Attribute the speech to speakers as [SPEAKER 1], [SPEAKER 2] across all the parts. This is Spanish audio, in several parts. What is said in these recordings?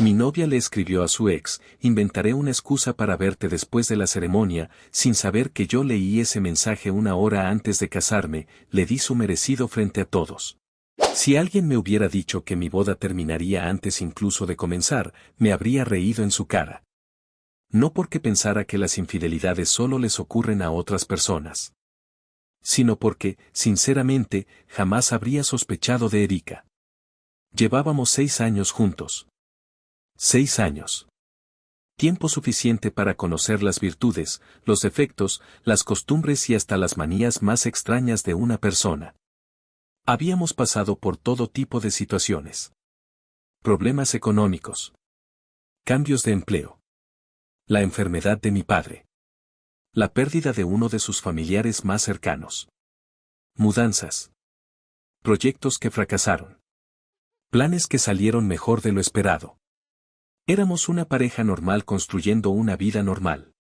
[SPEAKER 1] Mi novia le escribió a su ex: inventaré una excusa para verte después de la ceremonia, sin saber que yo leí ese mensaje una hora antes de casarme. Le di su merecido frente a todos. Si alguien me hubiera dicho que mi boda terminaría antes incluso de comenzar, me habría reído en su cara. No porque pensara que las infidelidades solo les ocurren a otras personas, sino porque, sinceramente, jamás habría sospechado de Erika. Llevábamos 6 años juntos. 6 años. Tiempo suficiente para conocer las virtudes, los defectos, las costumbres y hasta las manías más extrañas de una persona. Habíamos pasado por todo tipo de situaciones. Problemas económicos. Cambios de empleo. La enfermedad de mi padre. La pérdida de uno de sus familiares más cercanos. Mudanzas. Proyectos que fracasaron. Planes que salieron mejor de lo esperado. Éramos una pareja normal construyendo una vida normal.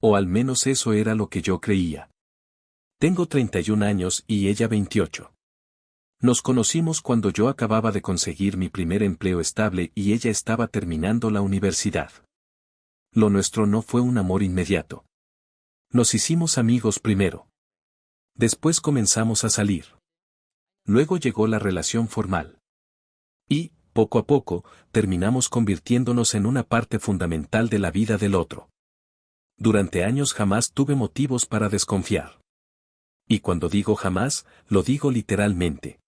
[SPEAKER 1] O al menos eso era lo que yo creía. Tengo 31 años y ella 28. Nos conocimos cuando yo acababa de conseguir mi primer empleo estable y ella estaba terminando la universidad. Lo nuestro no fue un amor inmediato. Nos hicimos amigos primero. Después comenzamos a salir. Luego llegó la relación formal. Y, poco a poco, terminamos convirtiéndonos en una parte fundamental de la vida del otro. Durante años jamás tuve motivos para desconfiar. Y cuando digo jamás, lo digo literalmente.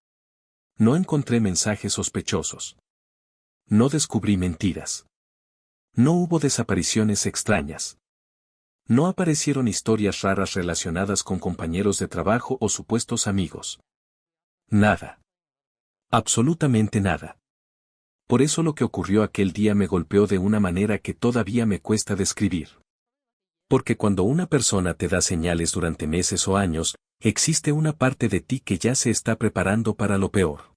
[SPEAKER 1] No encontré mensajes sospechosos. No descubrí mentiras. No hubo desapariciones extrañas. No aparecieron historias raras relacionadas con compañeros de trabajo o supuestos amigos. Nada. Absolutamente nada. Por eso lo que ocurrió aquel día me golpeó de una manera que todavía me cuesta describir. Porque cuando una persona te da señales durante meses o años, existe una parte de ti que ya se está preparando para lo peor.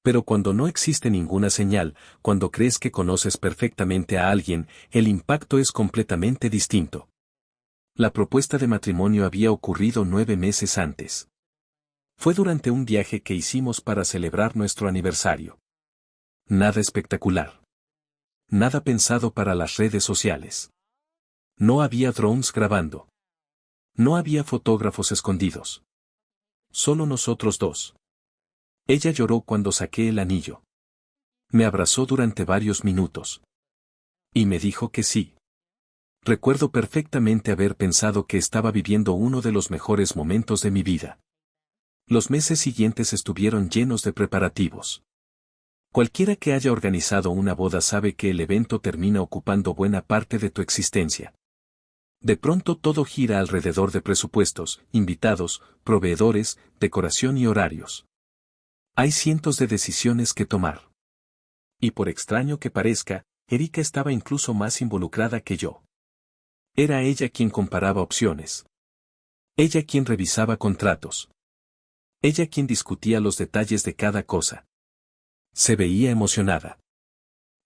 [SPEAKER 1] Pero cuando no existe ninguna señal, cuando crees que conoces perfectamente a alguien, el impacto es completamente distinto. La propuesta de matrimonio había ocurrido 9 meses antes. Fue durante un viaje que hicimos para celebrar nuestro aniversario. Nada espectacular. Nada pensado para las redes sociales. No había drones grabando. No había fotógrafos escondidos. Solo nosotros dos. Ella lloró cuando saqué el anillo. Me abrazó durante varios minutos. Y me dijo que sí. Recuerdo perfectamente haber pensado que estaba viviendo uno de los mejores momentos de mi vida. Los meses siguientes estuvieron llenos de preparativos. Cualquiera que haya organizado una boda sabe que el evento termina ocupando buena parte de tu existencia. De pronto todo gira alrededor de presupuestos, invitados, proveedores, decoración y horarios. Hay cientos de decisiones que tomar. Y por extraño que parezca, Erika estaba incluso más involucrada que yo. Era ella quien comparaba opciones. Ella quien revisaba contratos. Ella quien discutía los detalles de cada cosa. Se veía emocionada.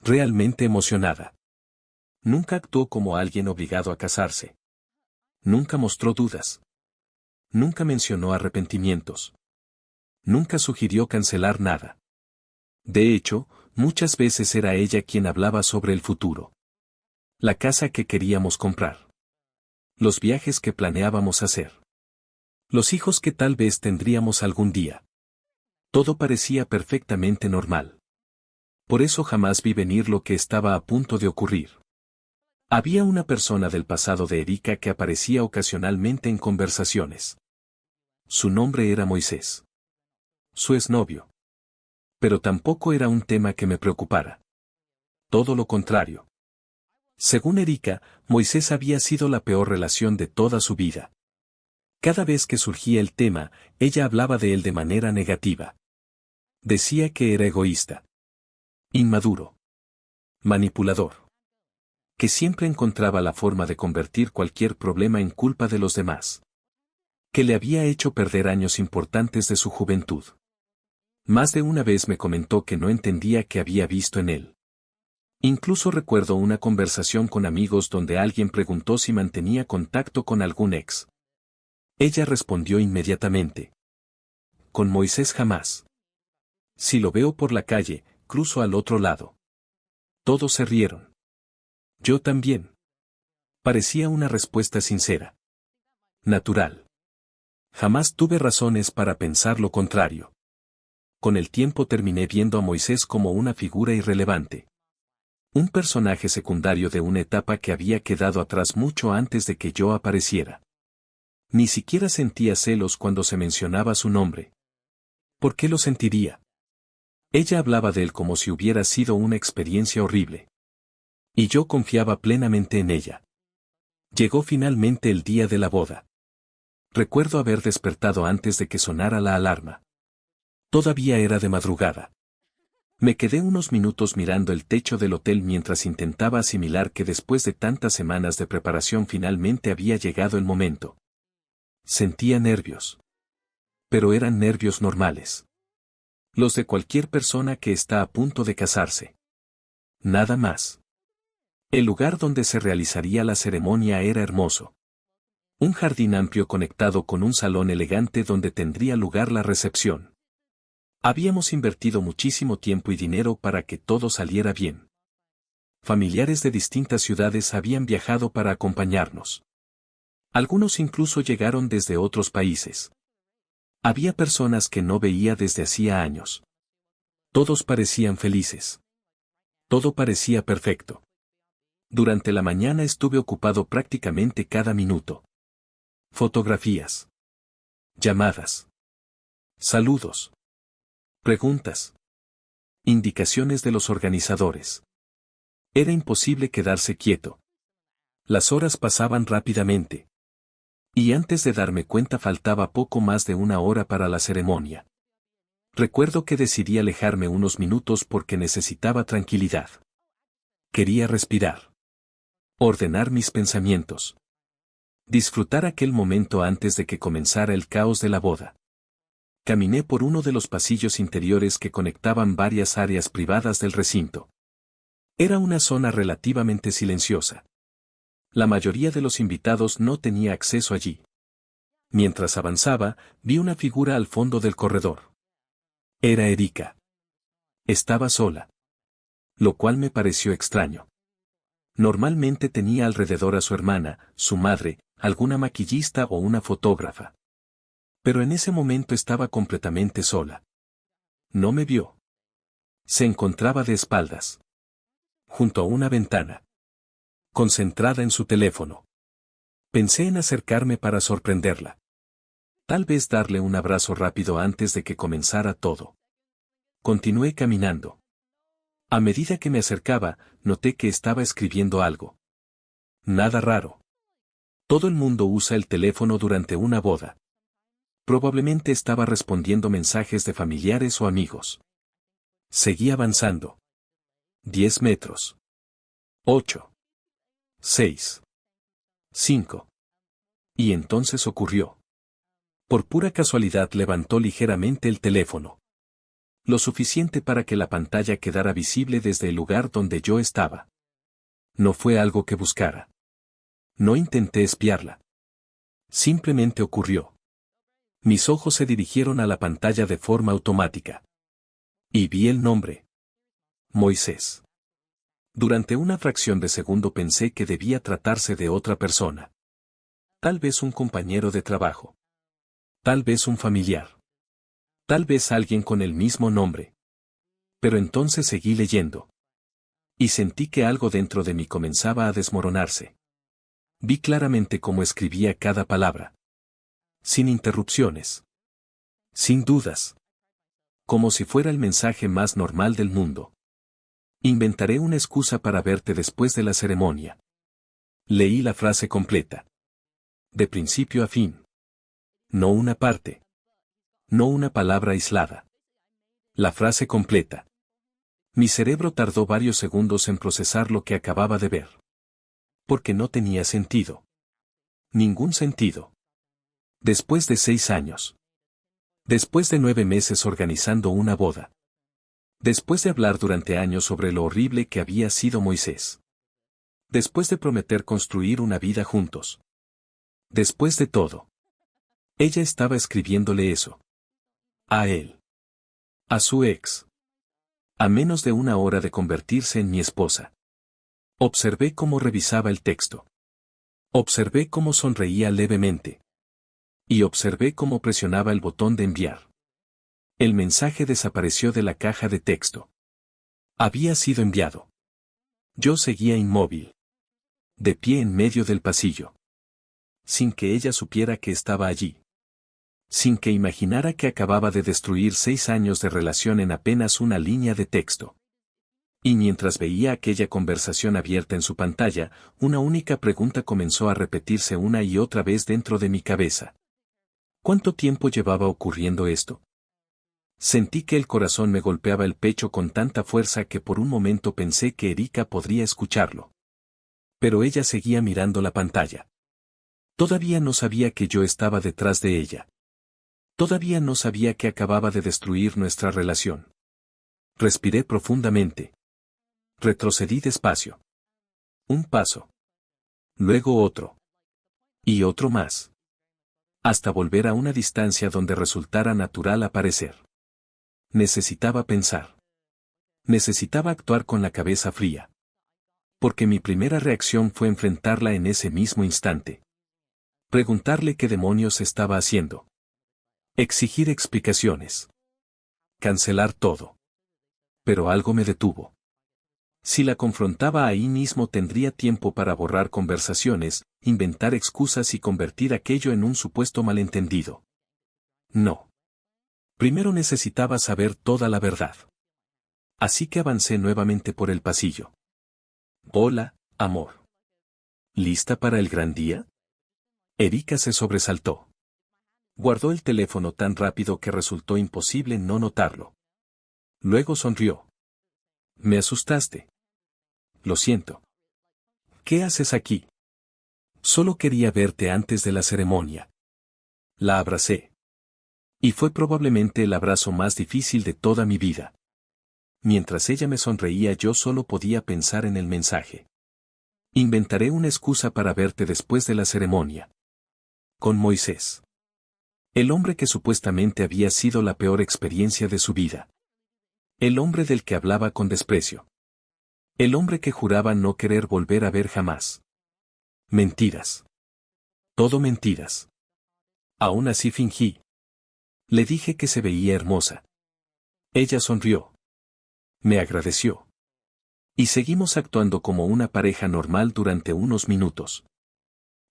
[SPEAKER 1] Realmente emocionada. Nunca actuó como alguien obligado a casarse. Nunca mostró dudas. Nunca mencionó arrepentimientos. Nunca sugirió cancelar nada. De hecho, muchas veces era ella quien hablaba sobre el futuro. La casa que queríamos comprar. Los viajes que planeábamos hacer. Los hijos que tal vez tendríamos algún día. Todo parecía perfectamente normal. Por eso jamás vi venir lo que estaba a punto de ocurrir. Había una persona del pasado de Erika que aparecía ocasionalmente en conversaciones. Su nombre era Moisés. Su exnovio. Pero tampoco era un tema que me preocupara. Todo lo contrario. Según Erika, Moisés había sido la peor relación de toda su vida. Cada vez que surgía el tema, ella hablaba de él de manera negativa. Decía que era egoísta. Inmaduro. Manipulador. Que siempre encontraba la forma de convertir cualquier problema en culpa de los demás. Que le había hecho perder años importantes de su juventud. Más de una vez me comentó que no entendía qué había visto en él. Incluso recuerdo una conversación con amigos donde alguien preguntó si mantenía contacto con algún ex. Ella respondió inmediatamente. Con Moisés jamás. Si lo veo por la calle, cruzo al otro lado. Todos se rieron. Yo también. Parecía una respuesta sincera. Natural. Jamás tuve razones para pensar lo contrario. Con el tiempo terminé viendo a Moisés como una figura irrelevante. Un personaje secundario de una etapa que había quedado atrás mucho antes de que yo apareciera. Ni siquiera sentía celos cuando se mencionaba su nombre. ¿Por qué lo sentiría? Ella hablaba de él como si hubiera sido una experiencia horrible. Y yo confiaba plenamente en ella. Llegó finalmente el día de la boda. Recuerdo haber despertado antes de que sonara la alarma. Todavía era de madrugada. Me quedé unos minutos mirando el techo del hotel mientras intentaba asimilar que después de tantas semanas de preparación finalmente había llegado el momento. Sentía nervios. Pero eran nervios normales. Los de cualquier persona que está a punto de casarse. Nada más. El lugar donde se realizaría la ceremonia era hermoso. Un jardín amplio conectado con un salón elegante donde tendría lugar la recepción. Habíamos invertido muchísimo tiempo y dinero para que todo saliera bien. Familiares de distintas ciudades habían viajado para acompañarnos. Algunos incluso llegaron desde otros países. Había personas que no veía desde hacía años. Todos parecían felices. Todo parecía perfecto. Durante la mañana estuve ocupado prácticamente cada minuto. Fotografías. Llamadas. Saludos. Preguntas. Indicaciones de los organizadores. Era imposible quedarse quieto. Las horas pasaban rápidamente. Y antes de darme cuenta faltaba poco más de una hora para la ceremonia. Recuerdo que decidí alejarme unos minutos porque necesitaba tranquilidad. Quería respirar. Ordenar mis pensamientos. Disfrutar aquel momento antes de que comenzara el caos de la boda. Caminé por uno de los pasillos interiores que conectaban varias áreas privadas del recinto. Era una zona relativamente silenciosa. La mayoría de los invitados no tenía acceso allí. Mientras avanzaba, vi una figura al fondo del corredor. Era Erika. Estaba sola. Lo cual me pareció extraño. Normalmente tenía alrededor a su hermana, su madre, alguna maquillista o una fotógrafa. Pero en ese momento estaba completamente sola. No me vio. Se encontraba de espaldas. Junto a una ventana. Concentrada en su teléfono. Pensé en acercarme para sorprenderla. Tal vez darle un abrazo rápido antes de que comenzara todo. Continué caminando. A medida que me acercaba, noté que estaba escribiendo algo. Nada raro. Todo el mundo usa el teléfono durante una boda. Probablemente estaba respondiendo mensajes de familiares o amigos. Seguí avanzando. 10 metros. 8. 6. 5. Y entonces ocurrió. Por pura casualidad levantó ligeramente el teléfono. Lo suficiente para que la pantalla quedara visible desde el lugar donde yo estaba. No fue algo que buscara. No intenté espiarla. Simplemente ocurrió. Mis ojos se dirigieron a la pantalla de forma automática. Y vi el nombre. Moisés. Durante una fracción de segundo pensé que debía tratarse de otra persona. Tal vez un compañero de trabajo. Tal vez un familiar. Tal vez alguien con el mismo nombre. Pero entonces seguí leyendo. Y sentí que algo dentro de mí comenzaba a desmoronarse. Vi claramente cómo escribía cada palabra. Sin interrupciones. Sin dudas. Como si fuera el mensaje más normal del mundo. Inventaré una excusa para verte después de la ceremonia. Leí la frase completa. De principio a fin. No una parte. No una palabra aislada. La frase completa. Mi cerebro tardó varios segundos en procesar lo que acababa de ver. Porque no tenía sentido. Ningún sentido. Después de 6 años. Después de 9 meses organizando una boda. Después de hablar durante años sobre lo horrible que había sido Moisés. Después de prometer construir una vida juntos. Después de todo. Ella estaba escribiéndole eso. A él. A su ex. A menos de una hora de convertirse en mi esposa. Observé cómo revisaba el texto. Observé cómo sonreía levemente. Y observé cómo presionaba el botón de enviar. El mensaje desapareció de la caja de texto. Había sido enviado. Yo seguía inmóvil. De pie en medio del pasillo. Sin que ella supiera que estaba allí. Sin que imaginara que acababa de destruir 6 años de relación en apenas una línea de texto. Y mientras veía aquella conversación abierta en su pantalla, una única pregunta comenzó a repetirse una y otra vez dentro de mi cabeza. ¿Cuánto tiempo llevaba ocurriendo esto? Sentí que el corazón me golpeaba el pecho con tanta fuerza que por un momento pensé que Erika podría escucharlo. Pero ella seguía mirando la pantalla. Todavía no sabía que yo estaba detrás de ella. Todavía no sabía que acababa de destruir nuestra relación. Respiré profundamente. Retrocedí despacio. Un paso. Luego otro. Y otro más. Hasta volver a una distancia donde resultara natural aparecer. Necesitaba pensar. Necesitaba actuar con la cabeza fría. Porque mi primera reacción fue enfrentarla en ese mismo instante. Preguntarle qué demonios estaba haciendo. Exigir explicaciones. Cancelar todo. Pero algo me detuvo. Si la confrontaba ahí mismo tendría tiempo para borrar conversaciones, inventar excusas y convertir aquello en un supuesto malentendido. No. Primero necesitaba saber toda la verdad. Así que avancé nuevamente por el pasillo. Hola, amor. ¿Lista para el gran día? Erika se sobresaltó. Guardó el teléfono tan rápido que resultó imposible no notarlo. Luego sonrió. Me asustaste. Lo siento. ¿Qué haces aquí? Solo quería verte antes de la ceremonia. La abracé. Y fue probablemente el abrazo más difícil de toda mi vida. Mientras ella me sonreía yo solo podía pensar en el mensaje. Inventaré una excusa para verte después de la ceremonia. Con Moisés. El hombre que supuestamente había sido la peor experiencia de su vida. El hombre del que hablaba con desprecio. El hombre que juraba no querer volver a ver jamás. Mentiras. Todo mentiras. Aún así fingí. Le dije que se veía hermosa. Ella sonrió. Me agradeció. Y seguimos actuando como una pareja normal durante unos minutos.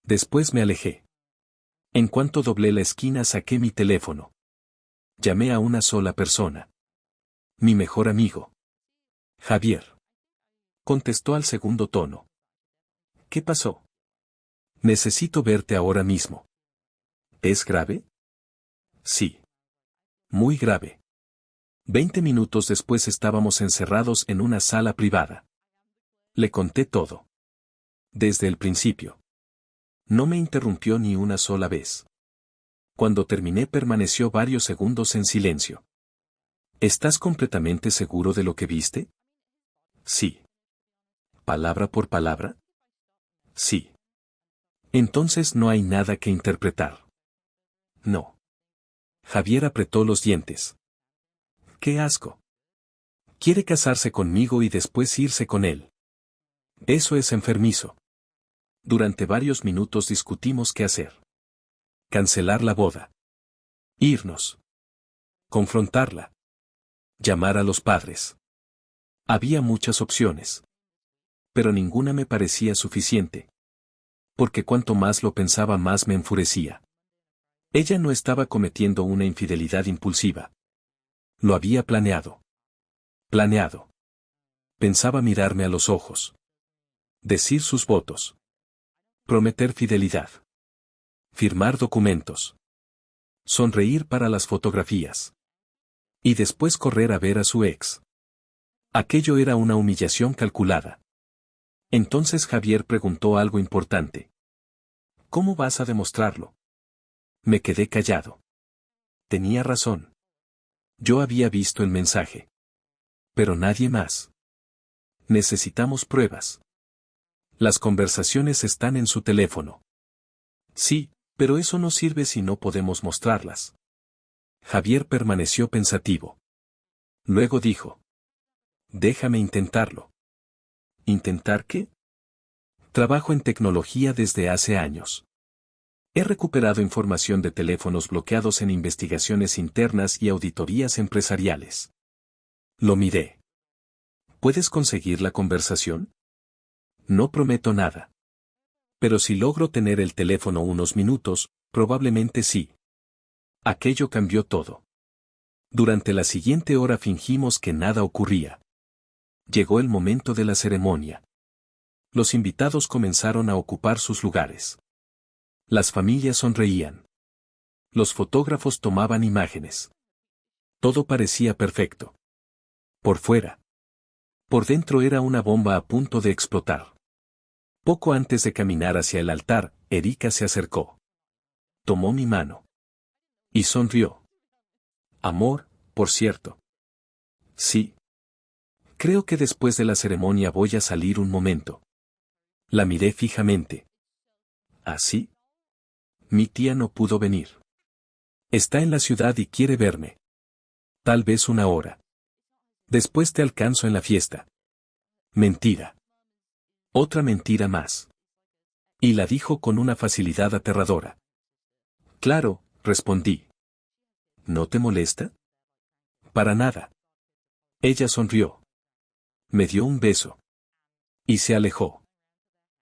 [SPEAKER 1] Después me alejé. En cuanto doblé la esquina saqué mi teléfono. Llamé a una sola persona. Mi mejor amigo. Javier. Contestó al segundo tono. ¿Qué pasó? Necesito verte ahora mismo. ¿Es grave? Sí. Muy grave. 20 minutos después estábamos encerrados en una sala privada. Le conté todo. Desde el principio. No me interrumpió ni una sola vez. Cuando terminé permaneció varios segundos en silencio. ¿Estás completamente seguro de lo que viste? Sí. ¿Palabra por palabra? Sí. Entonces no hay nada que interpretar. No. Javier apretó los dientes. ¡Qué asco! Quiere casarse conmigo y después irse con él. Eso es enfermizo. Durante varios minutos discutimos qué hacer. Cancelar la boda. Irnos. Confrontarla. Llamar a los padres. Había muchas opciones. Pero ninguna me parecía suficiente. Porque cuanto más lo pensaba más me enfurecía. Ella no estaba cometiendo una infidelidad impulsiva. Lo había planeado. Planeado. Pensaba mirarme a los ojos. Decir sus votos. Prometer fidelidad. Firmar documentos. Sonreír para las fotografías. Y después correr a ver a su ex. Aquello era una humillación calculada. Entonces Javier preguntó algo importante. ¿Cómo vas a demostrarlo? Me quedé callado. Tenía razón. Yo había visto el mensaje. Pero nadie más. Necesitamos pruebas. Las conversaciones están en su teléfono. Sí, pero eso no sirve si no podemos mostrarlas. Javier permaneció pensativo. Luego dijo. Déjame intentarlo. ¿Intentar qué? Trabajo en tecnología desde hace años. He recuperado información de teléfonos bloqueados en investigaciones internas y auditorías empresariales. Lo miré. ¿Puedes conseguir la conversación? No prometo nada. Pero si logro tener el teléfono unos minutos, probablemente sí. Aquello cambió todo. Durante la siguiente hora fingimos que nada ocurría. Llegó el momento de la ceremonia. Los invitados comenzaron a ocupar sus lugares. Las familias sonreían. Los fotógrafos tomaban imágenes. Todo parecía perfecto. Por fuera. Por dentro era una bomba a punto de explotar. Poco antes de caminar hacia el altar, Erika se acercó. Tomó mi mano. Y sonrió. Amor, por cierto. Sí. Creo que después de la ceremonia voy a salir un momento. La miré fijamente. ¿Así? Mi tía no pudo venir. Está en la ciudad y quiere verme. Tal vez una hora. Después te alcanzo en la fiesta. Mentira. Otra mentira más. Y la dijo con una facilidad aterradora. Claro, respondí. ¿No te molesta? Para nada. Ella sonrió. Me dio un beso. Y se alejó.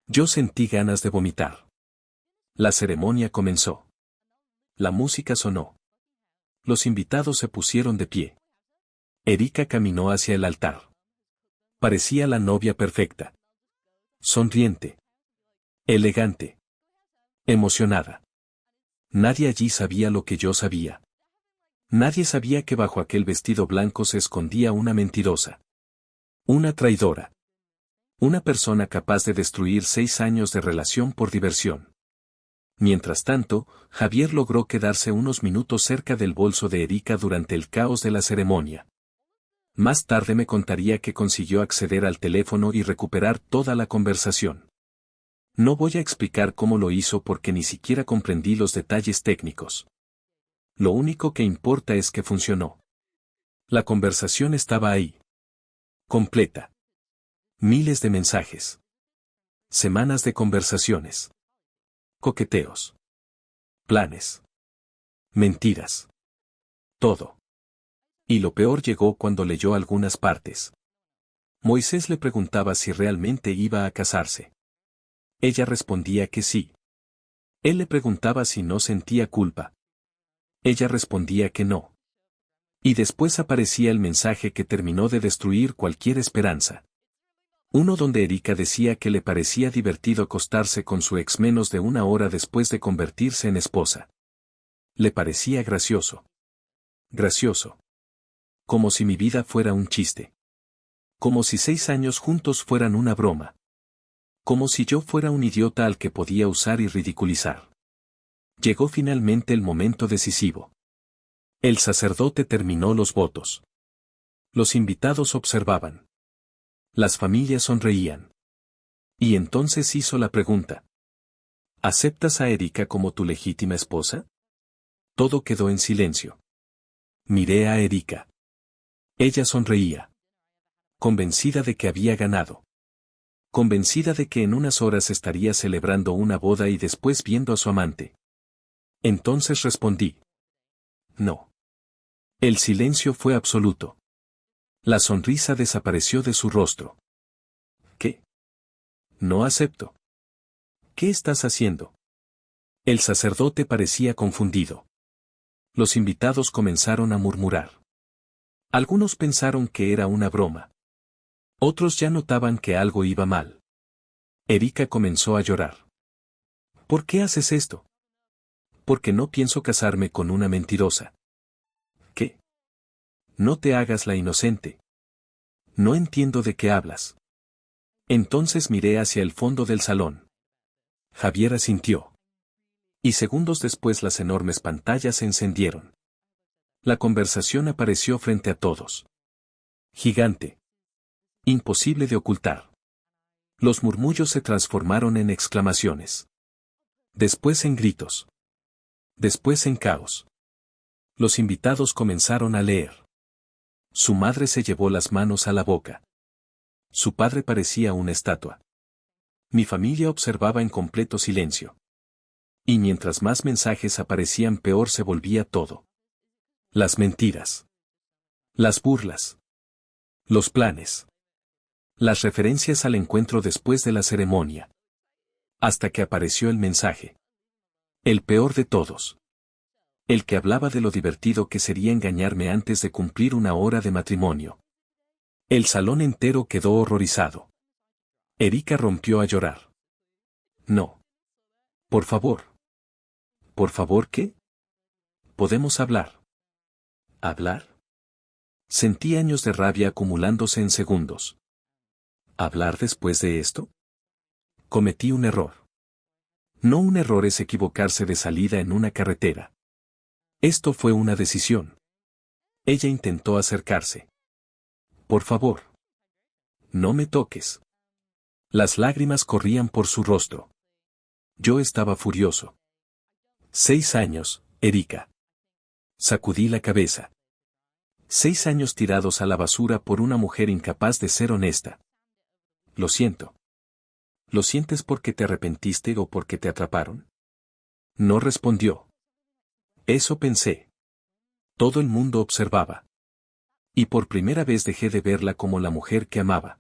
[SPEAKER 1] Yo sentí ganas de vomitar. La ceremonia comenzó. La música sonó. Los invitados se pusieron de pie. Erika caminó hacia el altar. Parecía la novia perfecta. Sonriente. Elegante. Emocionada. Nadie allí sabía lo que yo sabía. Nadie sabía que bajo aquel vestido blanco se escondía una mentirosa. Una traidora. Una persona capaz de destruir 6 años de relación por diversión. Mientras tanto, Javier logró quedarse unos minutos cerca del bolso de Erika durante el caos de la ceremonia. Más tarde me contaría que consiguió acceder al teléfono y recuperar toda la conversación. No voy a explicar cómo lo hizo porque ni siquiera comprendí los detalles técnicos. Lo único que importa es que funcionó. La conversación estaba ahí. Completa. Miles de mensajes. Semanas de conversaciones. Coqueteos. Planes. Mentiras. Todo. Y lo peor llegó cuando leyó algunas partes. Moisés le preguntaba si realmente iba a casarse. Ella respondía que sí. Él le preguntaba si no sentía culpa. Ella respondía que no. Y después aparecía el mensaje que terminó de destruir cualquier esperanza. Uno donde Erika decía que le parecía divertido acostarse con su ex menos de una hora después de convertirse en esposa. Le parecía gracioso. Gracioso. Como si mi vida fuera un chiste. Como si 6 años juntos fueran una broma. Como si yo fuera un idiota al que podía usar y ridiculizar. Llegó finalmente el momento decisivo. El sacerdote terminó los votos. Los invitados observaban. Las familias sonreían. Y entonces hizo la pregunta. ¿Aceptas a Erika como tu legítima esposa? Todo quedó en silencio. Miré a Erika. Ella sonreía. Convencida de que había ganado. Convencida de que en unas horas estaría celebrando una boda y después viendo a su amante. Entonces respondí. No. El silencio fue absoluto. La sonrisa desapareció de su rostro. ¿Qué? No acepto. ¿Qué estás haciendo? El sacerdote parecía confundido. Los invitados comenzaron a murmurar. Algunos pensaron que era una broma. Otros ya notaban que algo iba mal. Erika comenzó a llorar. ¿Por qué haces esto? Porque no pienso casarme con una mentirosa. ¿Qué? No te hagas la inocente. No entiendo de qué hablas. Entonces miré hacia el fondo del salón. Javier asintió. Y segundos después las enormes pantallas se encendieron. La conversación apareció frente a todos. Gigante. Imposible de ocultar. Los murmullos se transformaron en exclamaciones. Después en gritos. Después en caos. Los invitados comenzaron a leer. Su madre se llevó las manos a la boca. Su padre parecía una estatua. Mi familia observaba en completo silencio. Y mientras más mensajes aparecían, peor se volvía todo. Las mentiras. Las burlas. Los planes. Las referencias al encuentro después de la ceremonia. Hasta que apareció el mensaje. El peor de todos. El que hablaba de lo divertido que sería engañarme antes de cumplir una hora de matrimonio. El salón entero quedó horrorizado. Erika rompió a llorar. No. Por favor. ¿Por favor qué? ¿Podemos hablar? ¿Hablar? Sentí años de rabia acumulándose en segundos. ¿Hablar después de esto? Cometí un error. No, un error es equivocarse de salida en una carretera. Esto fue una decisión. Ella intentó acercarse. Por favor. No me toques. Las lágrimas corrían por su rostro. Yo estaba furioso. 6 años, Erika. Sacudí la cabeza. 6 años tirados a la basura por una mujer incapaz de ser honesta. Lo siento. ¿Lo sientes porque te arrepentiste o porque te atraparon? No respondió. Eso pensé. Todo el mundo observaba. Y por primera vez dejé de verla como la mujer que amaba.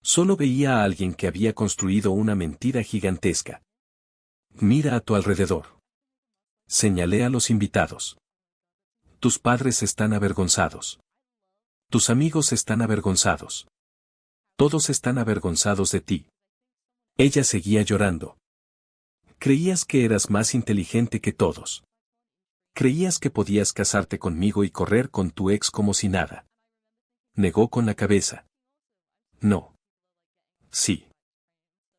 [SPEAKER 1] Solo veía a alguien que había construido una mentira gigantesca. Mira a tu alrededor. Señalé a los invitados. Tus padres están avergonzados. Tus amigos están avergonzados. Todos están avergonzados de ti. Ella seguía llorando. Creías que eras más inteligente que todos. Creías que podías casarte conmigo y correr con tu ex como si nada. Negó con la cabeza. No. Sí.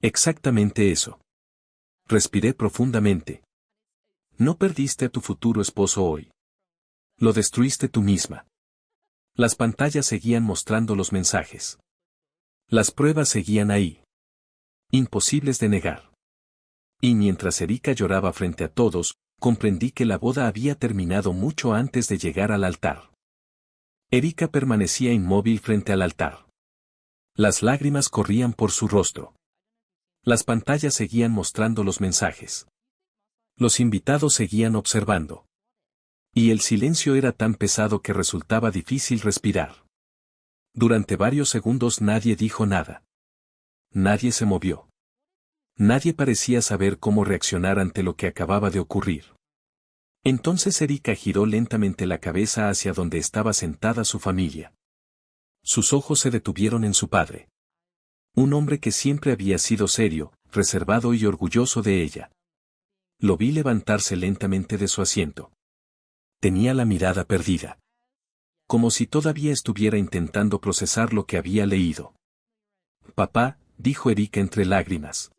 [SPEAKER 1] Exactamente eso. Respiré profundamente. No perdiste a tu futuro esposo hoy. Lo destruiste tú misma. Las pantallas seguían mostrando los mensajes. Las pruebas seguían ahí. Imposibles de negar. Y mientras Erika lloraba frente a todos, comprendí que la boda había terminado mucho antes de llegar al altar. Erika permanecía inmóvil frente al altar. Las lágrimas corrían por su rostro. Las pantallas seguían mostrando los mensajes. Los invitados seguían observando. Y el silencio era tan pesado que resultaba difícil respirar. Durante varios segundos nadie dijo nada. Nadie se movió. Nadie parecía saber cómo reaccionar ante lo que acababa de ocurrir. Entonces Erika giró lentamente la cabeza hacia donde estaba sentada su familia. Sus ojos se detuvieron en su padre. Un hombre que siempre había sido serio, reservado y orgulloso de ella. Lo vi levantarse lentamente de su asiento. Tenía la mirada perdida. Como si todavía estuviera intentando procesar lo que había leído. Papá, dijo Erika entre lágrimas.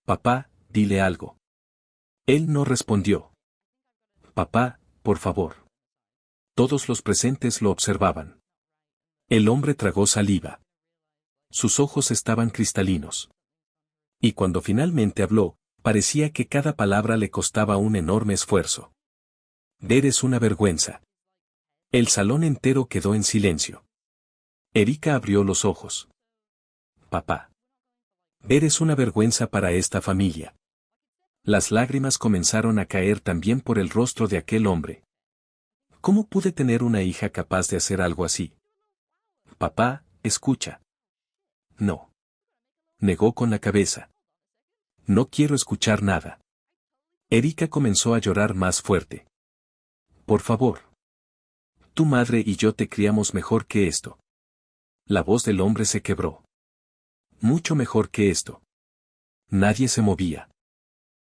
[SPEAKER 1] Papá, dile algo. Él no respondió. Papá, por favor. Todos los presentes lo observaban. El hombre tragó saliva. Sus ojos estaban cristalinos. Y cuando finalmente habló, parecía que cada palabra le costaba un enorme esfuerzo. Eres una vergüenza. El salón entero quedó en silencio. Erika abrió los ojos. Papá. Eres una vergüenza para esta familia. Las lágrimas comenzaron a caer también por el rostro de aquel hombre. ¿Cómo pude tener una hija capaz de hacer algo así? Papá, escucha. No. Negó con la cabeza. No quiero escuchar nada. Erika comenzó a llorar más fuerte. Por favor. Tu madre y yo te criamos mejor que esto. La voz del hombre se quebró. Mucho mejor que esto. Nadie se movía.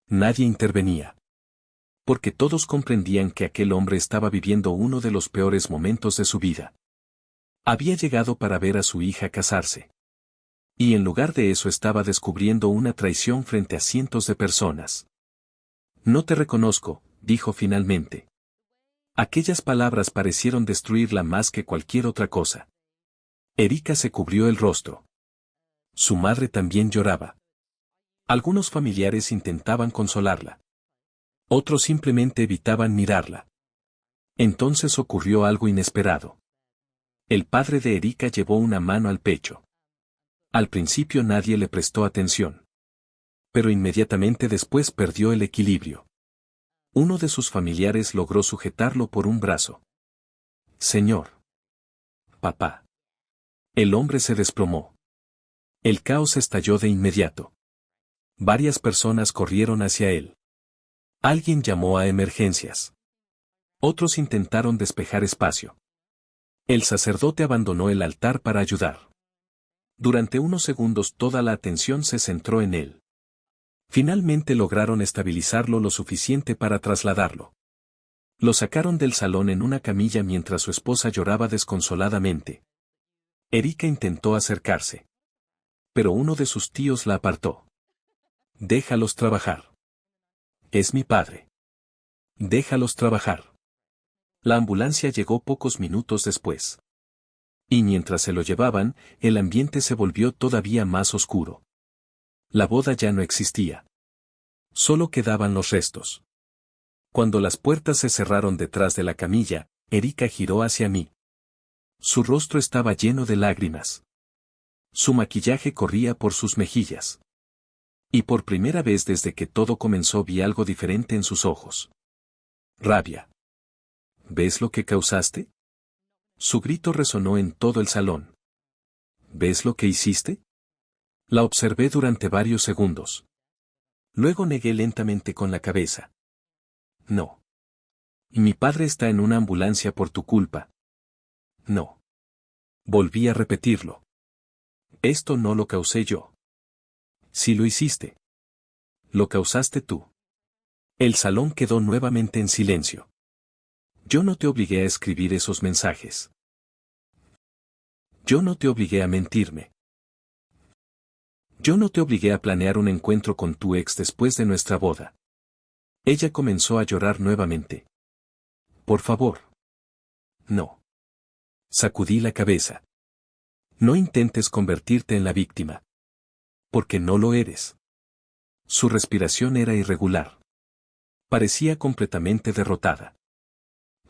[SPEAKER 1] Nadie intervenía. Porque todos comprendían que aquel hombre estaba viviendo uno de los peores momentos de su vida. Había llegado para ver a su hija casarse. Y en lugar de eso estaba descubriendo una traición frente a cientos de personas. No te reconozco, dijo finalmente. Aquellas palabras parecieron destruirla más que cualquier otra cosa. Erika se cubrió el rostro. Su madre también lloraba. Algunos familiares intentaban consolarla. Otros simplemente evitaban mirarla. Entonces ocurrió algo inesperado. El padre de Erika llevó una mano al pecho. Al principio nadie le prestó atención. Pero inmediatamente después perdió el equilibrio. Uno de sus familiares logró sujetarlo por un brazo. Señor. Papá. El hombre se desplomó. El caos estalló de inmediato. Varias personas corrieron hacia él. Alguien llamó a emergencias. Otros intentaron despejar espacio. El sacerdote abandonó el altar para ayudar. Durante unos segundos toda la atención se centró en él. Finalmente lograron estabilizarlo lo suficiente para trasladarlo. Lo sacaron del salón en una camilla mientras su esposa lloraba desconsoladamente. Erika intentó acercarse. Pero uno de sus tíos la apartó. Déjalos trabajar. Es mi padre. Déjalos trabajar. La ambulancia llegó pocos minutos después. Y mientras se lo llevaban, el ambiente se volvió todavía más oscuro. La boda ya no existía. Solo quedaban los restos. Cuando las puertas se cerraron detrás de la camilla, Erika giró hacia mí. Su rostro estaba lleno de lágrimas. Su maquillaje corría por sus mejillas. Y por primera vez desde que todo comenzó vi algo diferente en sus ojos. Rabia. ¿Ves lo que causaste? Su grito resonó en todo el salón. ¿Ves lo que hiciste? La observé durante varios segundos. Luego negué lentamente con la cabeza. No. Mi padre está en una ambulancia por tu culpa. No. Volví a repetirlo. Esto no lo causé yo. Sí lo hiciste. Lo causaste tú. El salón quedó nuevamente en silencio. Yo no te obligué a escribir esos mensajes. Yo no te obligué a mentirme. Yo no te obligué a planear un encuentro con tu ex después de nuestra boda. Ella comenzó a llorar nuevamente. Por favor. No. Sacudí la cabeza. No intentes convertirte en la víctima. Porque no lo eres. Su respiración era irregular. Parecía completamente derrotada.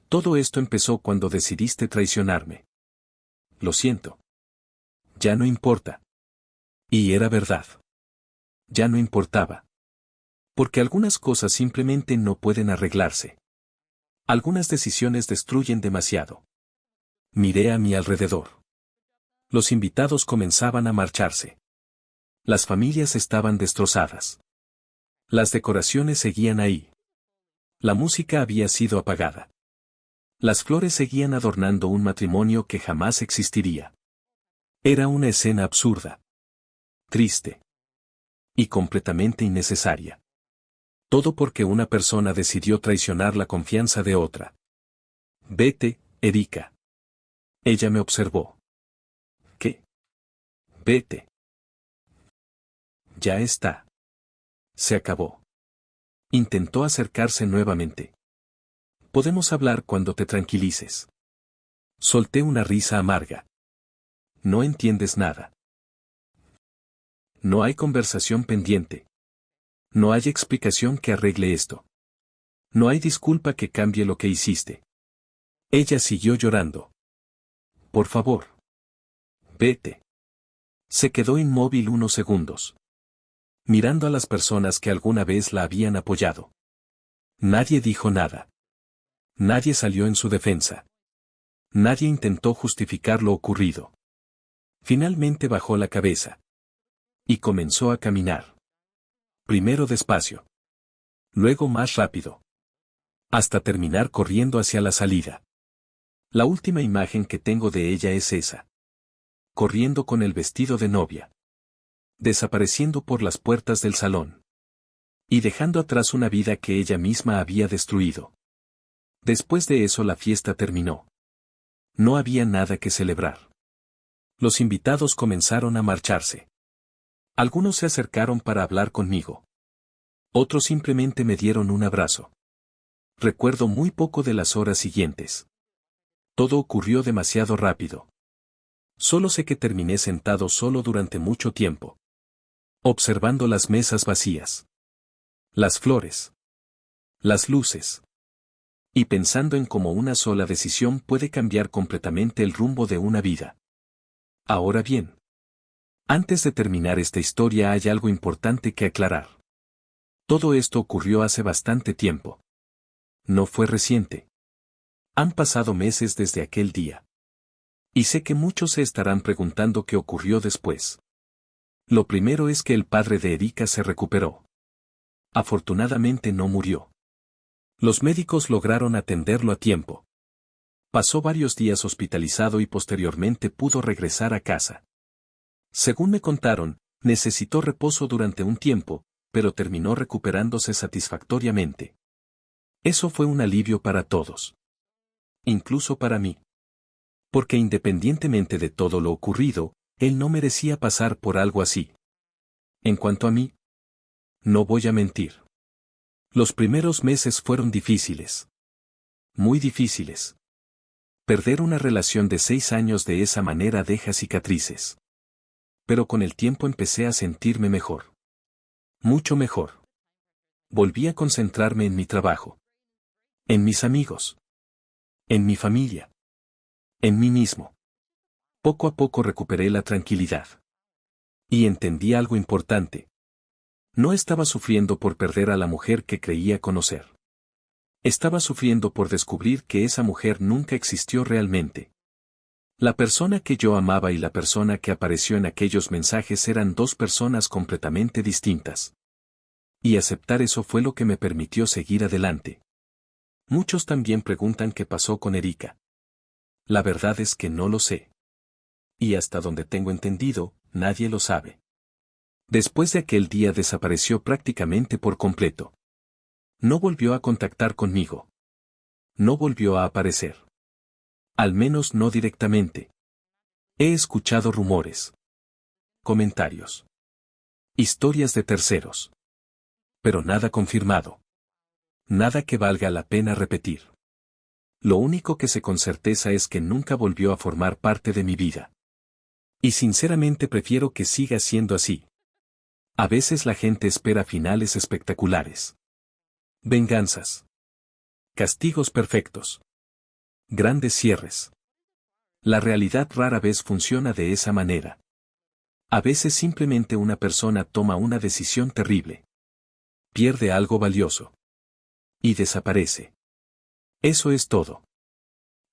[SPEAKER 1] Todo esto empezó cuando decidiste traicionarme. Lo siento. Ya no importa. Y era verdad. Ya no importaba. Porque algunas cosas simplemente no pueden arreglarse. Algunas decisiones destruyen demasiado. Miré a mi alrededor. Los invitados comenzaban a marcharse. Las familias estaban destrozadas. Las decoraciones seguían ahí. La música había sido apagada. Las flores seguían adornando un matrimonio que jamás existiría. Era una escena absurda. Triste. Y completamente innecesaria. Todo porque una persona decidió traicionar la confianza de otra. Vete, Erika. Ella me observó. ¿Qué? Vete. Ya está. Se acabó. Intentó acercarse nuevamente. Podemos hablar cuando te tranquilices. Solté una risa amarga. No entiendes nada. No hay conversación pendiente. No hay explicación que arregle esto. No hay disculpa que cambie lo que hiciste. Ella siguió llorando. Por favor. Vete. Se quedó inmóvil unos segundos. Mirando a las personas que alguna vez la habían apoyado. Nadie dijo nada. Nadie salió en su defensa. Nadie intentó justificar lo ocurrido. Finalmente bajó la cabeza. Y comenzó a caminar. Primero despacio. Luego más rápido. Hasta terminar corriendo hacia la salida. La última imagen que tengo de ella es esa. Corriendo con el vestido de novia. Desapareciendo por las puertas del salón. Y dejando atrás una vida que ella misma había destruido. Después de eso la fiesta terminó. No había nada que celebrar. Los invitados comenzaron a marcharse. Algunos se acercaron para hablar conmigo. Otros simplemente me dieron un abrazo. Recuerdo muy poco de las horas siguientes. Todo ocurrió demasiado rápido. Solo sé que terminé sentado solo durante mucho tiempo. Observando las mesas vacías. Las flores. Las luces. Y pensando en cómo una sola decisión puede cambiar completamente el rumbo de una vida. Ahora bien, antes de terminar esta historia hay algo importante que aclarar. Todo esto ocurrió hace bastante tiempo. No fue reciente. Han pasado meses desde aquel día. Y sé que muchos se estarán preguntando qué ocurrió después. Lo primero es que el padre de Erika se recuperó. Afortunadamente no murió. Los médicos lograron atenderlo a tiempo. Pasó varios días hospitalizado y posteriormente pudo regresar a casa. Según me contaron, necesitó reposo durante un tiempo, pero terminó recuperándose satisfactoriamente. Eso fue un alivio para todos. Incluso para mí. Porque independientemente de todo lo ocurrido, él no merecía pasar por algo así. En cuanto a mí, no voy a mentir. Los primeros meses fueron difíciles. Muy difíciles. Perder una relación de 6 años de esa manera deja cicatrices. Pero con el tiempo empecé a sentirme mejor. Mucho mejor. Volví a concentrarme en mi trabajo. En mis amigos. En mi familia. En mí mismo. Poco a poco recuperé la tranquilidad. Y entendí algo importante. No estaba sufriendo por perder a la mujer que creía conocer. Estaba sufriendo por descubrir que esa mujer nunca existió realmente. La persona que yo amaba y la persona que apareció en aquellos mensajes eran dos personas completamente distintas. Y aceptar eso fue lo que me permitió seguir adelante. Muchos también preguntan qué pasó con Erika. La verdad es que no lo sé. Y hasta donde tengo entendido, nadie lo sabe. Después de aquel día desapareció prácticamente por completo. No volvió a contactar conmigo. No volvió a aparecer. Al menos no directamente. He escuchado rumores. Comentarios. Historias de terceros. Pero nada confirmado. Nada que valga la pena repetir. Lo único que sé con certeza es que nunca volvió a formar parte de mi vida. Y sinceramente prefiero que siga siendo así. A veces la gente espera finales espectaculares. Venganzas. Castigos perfectos. Grandes cierres. La realidad rara vez funciona de esa manera. A veces simplemente una persona toma una decisión terrible. Pierde algo valioso. Y desaparece. Eso es todo.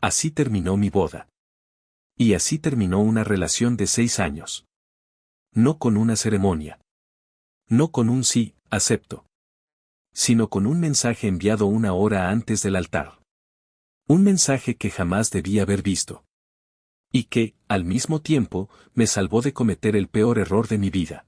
[SPEAKER 1] Así terminó mi boda. Y así terminó una relación de 6 años. No con una ceremonia. No con un sí, acepto. Sino con un mensaje enviado una hora antes del altar. Un mensaje que jamás debí haber visto. Y que, al mismo tiempo, me salvó de cometer el peor error de mi vida.